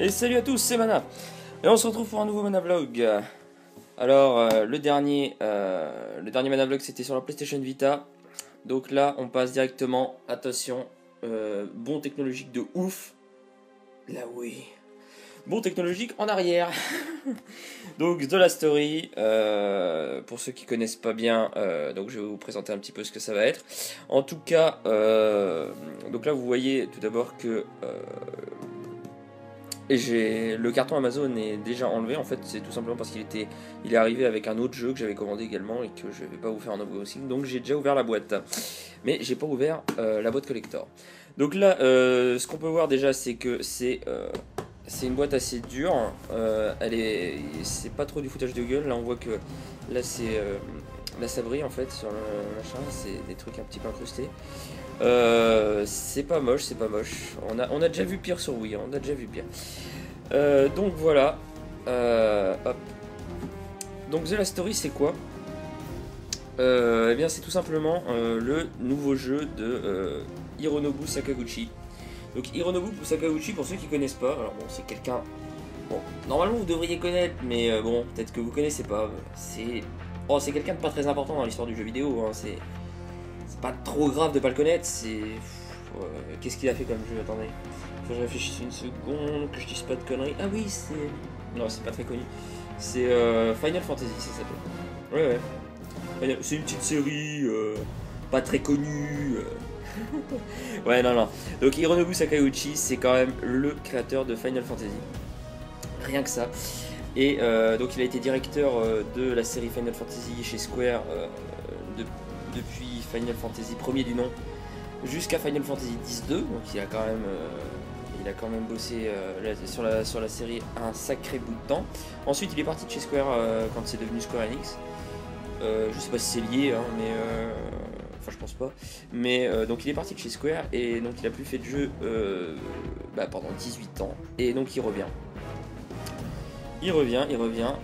Et salut à tous, c'est Mana. Et on se retrouve pour un nouveau Mana Vlog. Alors, le dernier Mana Vlog c'était sur la PlayStation Vita. Donc là, on passe directement, attention, bon technologique de ouf. Là oui. Bon technologique en arrière. Donc de la story, pour ceux qui connaissent pas bien, donc je vais vous présenter un petit peu ce que ça va être. En tout cas, donc là vous voyez tout d'abord que le carton Amazon est déjà enlevé. En fait, c'est tout simplement parce qu'il est arrivé avec un autre jeu que j'avais commandé également et que je vais pas vous faire un unboxing. Donc j'ai déjà ouvert la boîte, mais j'ai pas ouvert la boîte collector. Donc là, ce qu'on peut voir déjà, c'est que c'est une boîte assez dure. C'est pas trop du foutage de gueule. Là, on voit que là c'est la sabrie en fait sur le machin. C'est des trucs un petit peu incrustés. C'est pas moche, c'est pas moche. On a déjà vu pire sur Wii, on a déjà vu pire. Donc voilà. Hop. Donc The Last Story, c'est quoi? Eh bien, c'est tout simplement le nouveau jeu de Hironobu Sakaguchi. Donc Hironobu Sakaguchi, pour ceux qui connaissent pas, alors bon, c'est quelqu'un. Bon, normalement vous devriez connaître, mais bon, peut-être que vous connaissez pas. C'est quelqu'un de pas très important dans l'histoire du jeu vidéo. Hein. C'est pas trop grave de pas le connaître, c'est... Qu'est-ce qu'il a fait comme jeu? Attendez. Faut que je réfléchisse une seconde, que je dise pas de conneries. Ah oui, c'est... Non, c'est pas très connu. C'est Final Fantasy, ça s'appelle. Ouais. C'est une petite série, pas très connue. Ouais, non. Donc Hironobu Sakaguchi, c'est quand même le créateur de Final Fantasy. Rien que ça. Et donc il a été directeur de la série Final Fantasy chez Square depuis Final Fantasy premier du nom jusqu'à Final Fantasy X-2, donc il a quand même bossé sur la série un sacré bout de temps. Ensuite il est parti de chez Square quand c'est devenu Square Enix. Je sais pas si c'est lié, hein, mais enfin je pense pas. Mais donc il est parti de chez Square et donc il a plus fait de jeu pendant 18 ans et donc il revient. Il revient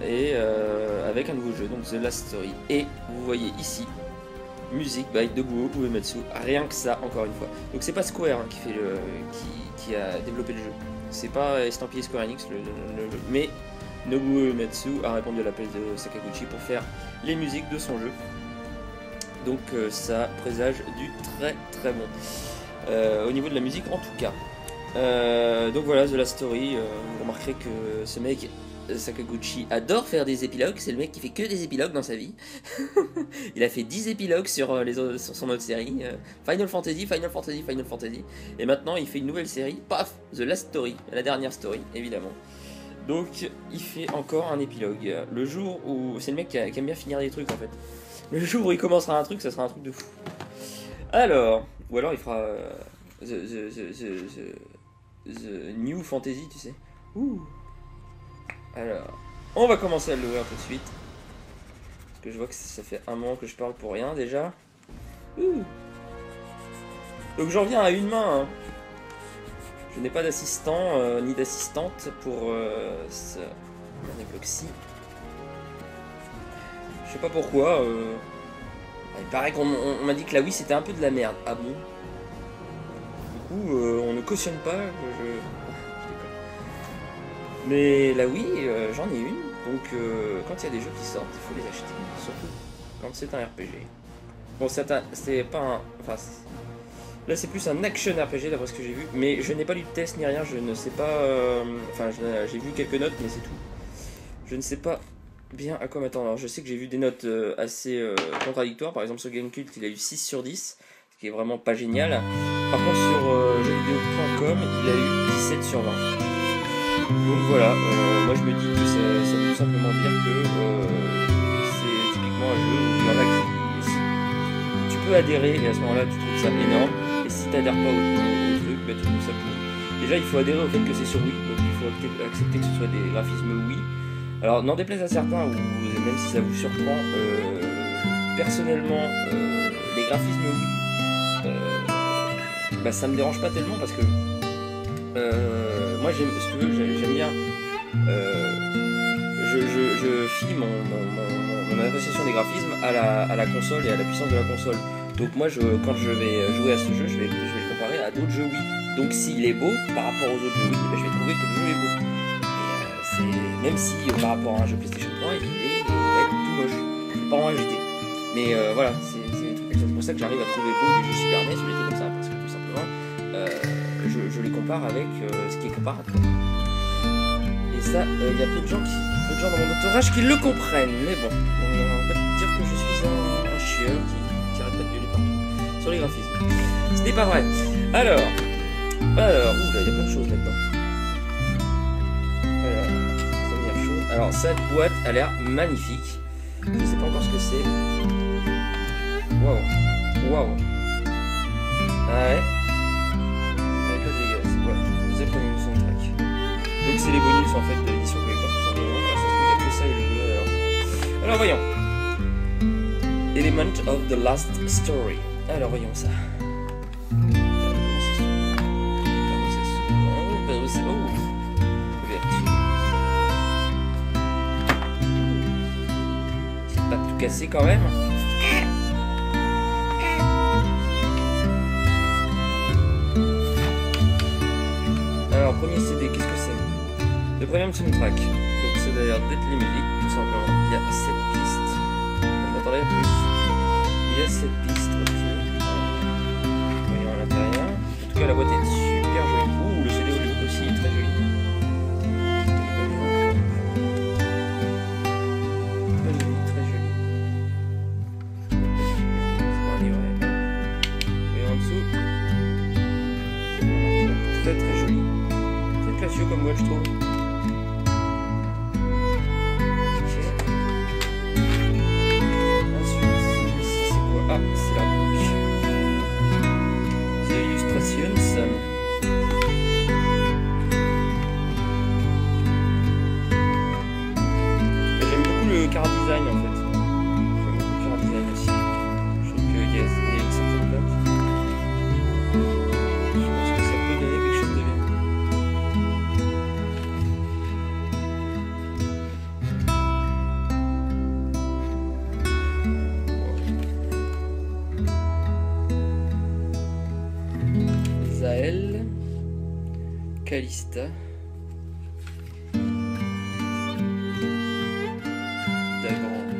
et avec un nouveau jeu, donc The Last Story. Et vous voyez ici, musique by Nobuo Uematsu, rien que ça, encore une fois. Donc c'est pas Square hein, qui a développé le jeu. C'est pas estampillé Square Enix, mais Nobuo Uematsu a répondu à l'appel de Sakaguchi pour faire les musiques de son jeu. Donc ça présage du très très bon. Au niveau de la musique en tout cas. Donc voilà, The Last Story, vous remarquerez que ce mec... Sakaguchi adore faire des épilogues, c'est le mec qui fait que des épilogues dans sa vie. Il a fait 10 épilogues sur son autre série, Final Fantasy, et maintenant il fait une nouvelle série, paf, The Last Story, la dernière story, évidemment. Donc il fait encore un épilogue. Le jour où... C'est le mec qui aime bien finir des trucs en fait. Le jour où il commencera un truc, ça sera un truc de fou. Alors, ou alors il fera the New Fantasy, tu sais. Ouh. Alors, on va commencer à l'ouvrir tout de suite. Parce que je vois que ça fait un moment que je parle pour rien déjà. Donc j'en viens à une main. Hein. Je n'ai pas d'assistant ni d'assistante pour ce Manavlog-ci. Je sais pas pourquoi. Il paraît qu'on m'a dit que la Wii c'était un peu de la merde. Ah bon? Du coup, on ne cautionne pas. Mais la Wii, j'en ai une, donc quand il y a des jeux qui sortent, il faut les acheter, surtout quand c'est un RPG. Bon, c'est pas un... Enfin, là c'est plus un action RPG d'après ce que j'ai vu, mais je n'ai pas lu de test ni rien, je ne sais pas... Enfin, j'ai vu quelques notes, mais c'est tout. Je ne sais pas bien à quoi m'attendre. Alors, je sais que j'ai vu des notes assez contradictoires, par exemple sur Gamecult, il a eu 6 sur 10, ce qui est vraiment pas génial. Par contre, sur jeuxvideo.com, il a eu 17 sur 20. Donc voilà, moi je me dis que ça veut tout simplement dire que c'est typiquement un jeu où il y en a qui... Tu peux adhérer et à ce moment-là tu trouves ça énorme, et si tu adhères pas au truc, bah, tu trouves ça pourri. Déjà il faut adhérer au fait que c'est sur Wii, donc il faut accepter que ce soit des graphismes Wii. Alors n'en déplaise à certains, même si ça vous surprend, personnellement les graphismes Wii, ça me dérange pas tellement parce que moi j'aime bien je fie mon appréciation des graphismes à la console et à la puissance de la console. Donc moi quand je vais jouer à ce jeu, je vais le comparer à d'autres jeux Wii. Donc s'il est beau par rapport aux autres jeux Wii, bah, je vais trouver que le jeu est beau. Même si par rapport à un jeu PlayStation 3, il va être tout moche. C'est pas en HD. Mais voilà, c'est pour ça que j'arrive à trouver beau des jeux Super NES ou des trucs comme ça, parce que tout simplement, je les compare avec ce qui est comparable. Et ça, il y a peu de gens dans mon entourage qui le comprennent. Mais bon, on va pas dire que je suis un chieur qui arrête pas de gueuler partout sur les graphismes. Ce n'est pas vrai. Alors, oula, il y a plein de choses là-dedans. Première chose. Alors, cette boîte a l'air magnifique. Je sais pas encore ce que c'est. Waouh. Ah ouais. Avec le dégâts, ouais. The Premium Soundtrack. Donc c'est les bonus en fait de l'édition collector tout simplement. Ah, ça se trouve, il n'y a que ça et le jeu alors voyons. Element of the Last Story. Alors voyons ça. C'est pas tout cassé quand même. Alors, premier CD, qu'est-ce que c'est? Le Premium Soundtrack. Donc, ça a l'air d'être les musiques, tout simplement. Il y a 7 pistes. Je m'attendais à plus. Il y a 7 pistes, ok. Voyons à l'intérieur. En tout cas, la boîte est super jolie. Ouh, le CD Hollywood aussi est très joli. Très joli. C'est pas un livret. Et en dessous. Très joli. Classieux comme moi je trouve. Ok. Ensuite, ici c'est quoi? Ah, c'est la bouche. The Illustrations. J'aime beaucoup le car design en fait. J'aime beaucoup le car design aussi. Je trouve qu'il y a une certaine date. Je pense que ça peut donner quelque chose de bien. Zael, Calista, Dagrand.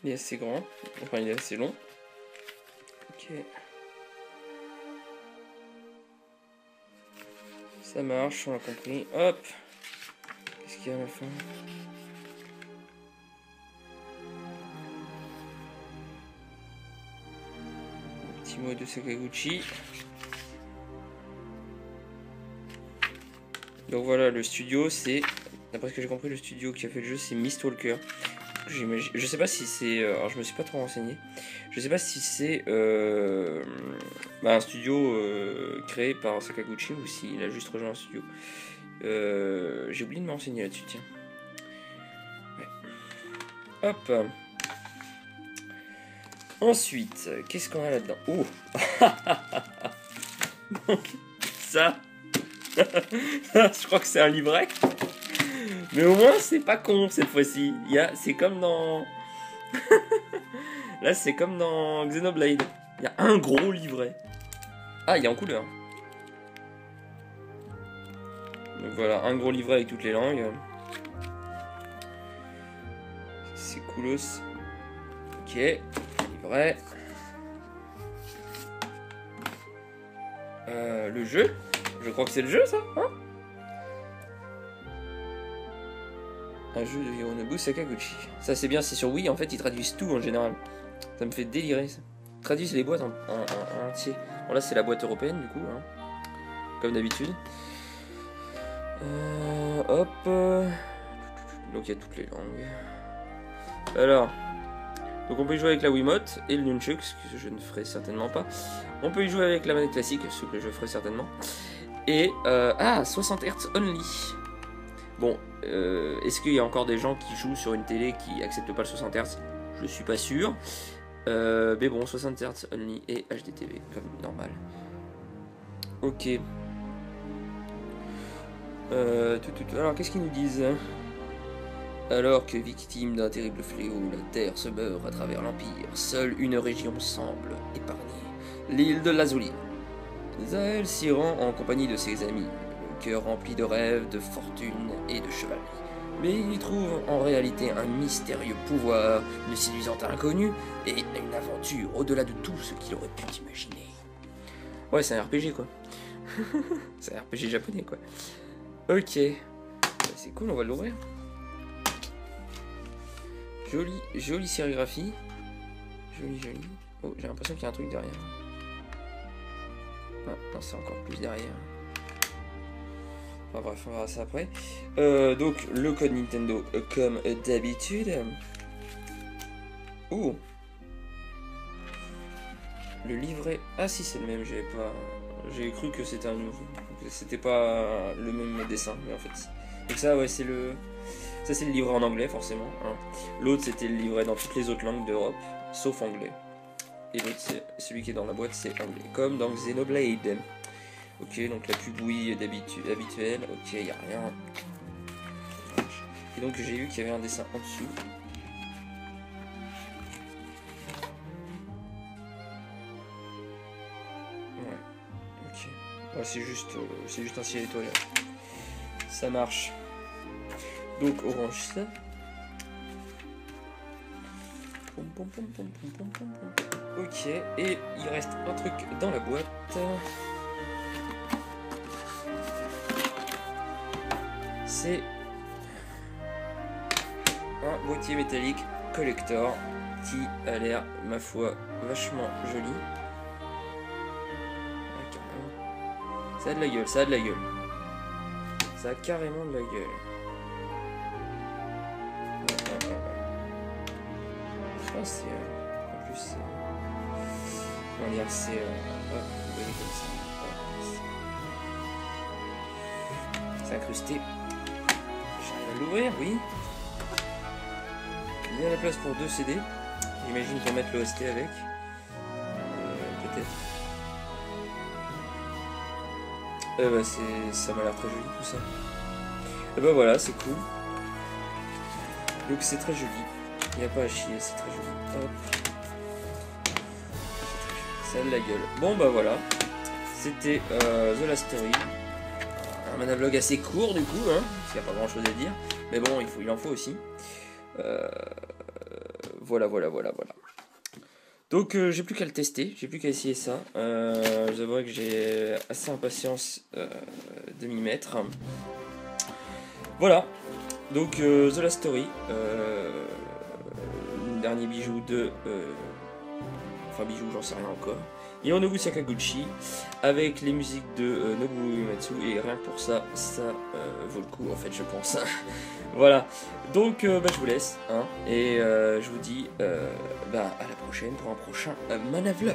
Il est assez grand, enfin il est assez long. Ok. Ça marche, on a compris. Hop. Qu'est-ce qu'il y a à la fin? Un petit mot de Sakaguchi. Donc voilà, le studio, c'est... D'après ce que j'ai compris, le studio qui a fait le jeu, c'est Mistwalker. Je sais pas si c'est... alors je me suis pas trop renseigné. Je sais pas si c'est un studio créé par Sakaguchi ou s'il a juste rejoint un studio. J'ai oublié de me renseigner là-dessus, tiens. Ouais. Hop. Ensuite, qu'est-ce qu'on a là-dedans? Oh. Donc, ça... je crois que c'est un livret. Mais au moins, c'est pas con cette fois-ci. C'est comme dans... Là, c'est comme dans Xenoblade. Il y a un gros livret. Ah, il est en couleur. Donc voilà, un gros livret avec toutes les langues. C'est coolos. Ok, livret. Le jeu. Je crois que c'est le jeu, ça, hein? Un jeu de Hironobu Sakaguchi. Ça c'est bien, c'est sur Wii, en fait ils traduisent tout en général. Ça me fait délirer ça. Ils traduisent les boîtes en entier. Bon là c'est la boîte européenne du coup, hein. Comme d'habitude. Hop. Donc il y a toutes les langues. Alors. Donc on peut y jouer avec la Wiimote et le Nunchuk, ce que je ne ferai certainement pas. On peut y jouer avec la manette classique, ce que je ferai certainement. Et 60 Hz only. Bon, est-ce qu'il y a encore des gens qui jouent sur une télé qui acceptent pas le 60 Hz? Je suis pas sûr. Mais bon, 60 Hz only et HDTV comme normal. Ok. Alors, qu'est-ce qu'ils nous disent? Alors que victime d'un terrible fléau, la Terre se meurt à travers l'Empire. Seule une région semble épargnée, l'île de Lazuli. Zael s'y rend en compagnie de ses amis, le cœur rempli de rêves, de fortune et de chevalerie. Mais il y trouve en réalité un mystérieux pouvoir, une séduisante inconnue et une aventure au-delà de tout ce qu'il aurait pu imaginer. Ouais, c'est un RPG quoi. C'est un RPG japonais quoi. Ok. C'est cool, on va l'ouvrir. Jolie sérigraphie. Jolie. Oh, j'ai l'impression qu'il y a un truc derrière. Ah, non, c'est encore plus derrière. Enfin bref, on verra ça après. Donc, le code Nintendo, comme d'habitude. Ouh. Le livret... Ah si, c'est le même, j'ai cru que c'était un nouveau. C'était pas le même dessin, mais en fait... Donc ça, ouais, c'est le... Ça, c'est le livret en anglais, forcément. Hein. L'autre, c'était le livret dans toutes les autres langues d'Europe, sauf anglais. Et l'autre, c'est celui qui est dans la boîte, c'est anglais. Comme dans Xenoblade. Ok, donc la pubouille habituelle. Ok, il n'y a rien. Et donc, j'ai vu qu'il y avait un dessin en dessous. Ouais, ok. Ouais, c'est juste un ciel étoilé. Ça marche. Donc orange ça. Ok, et il reste un truc dans la boîte. C'est un boîtier métallique collector qui a l'air, ma foi, vachement joli. Ça a de la gueule, ça a de la gueule. Ça a carrément de la gueule. C'est en plus comment dire, c'est hop, vous voyez comme ça. C'est incrusté. J'arrive à l'ouvrir, oui. Il y a la place pour 2 CD. J'imagine qu'on va mettre l'OST avec. Peut-être. Bah ça m'a l'air très joli tout ça. Et bah voilà, c'est cool. Donc c'est très joli. Il n'y a pas à chier, c'est très joli. Hop. Ça a de la gueule. Bon bah voilà. C'était The Last Story. Un manavlog assez court du coup, hein, parce qu'il n'y a pas grand chose à dire. Mais bon, il en faut aussi. Voilà. Donc j'ai plus qu'à le tester, j'ai plus qu'à essayer ça. Je vous avouerai que j'ai assez impatience de m'y mettre. Voilà. Donc The Last Story. Dernier bijou de... enfin bijou, j'en sais rien encore. Hironobu Sakaguchi, avec les musiques de Nobuo Uematsu, et rien que pour ça, ça vaut le coup en fait, je pense. Voilà, donc je vous laisse, hein, et je vous dis à la prochaine pour un prochain manavlog.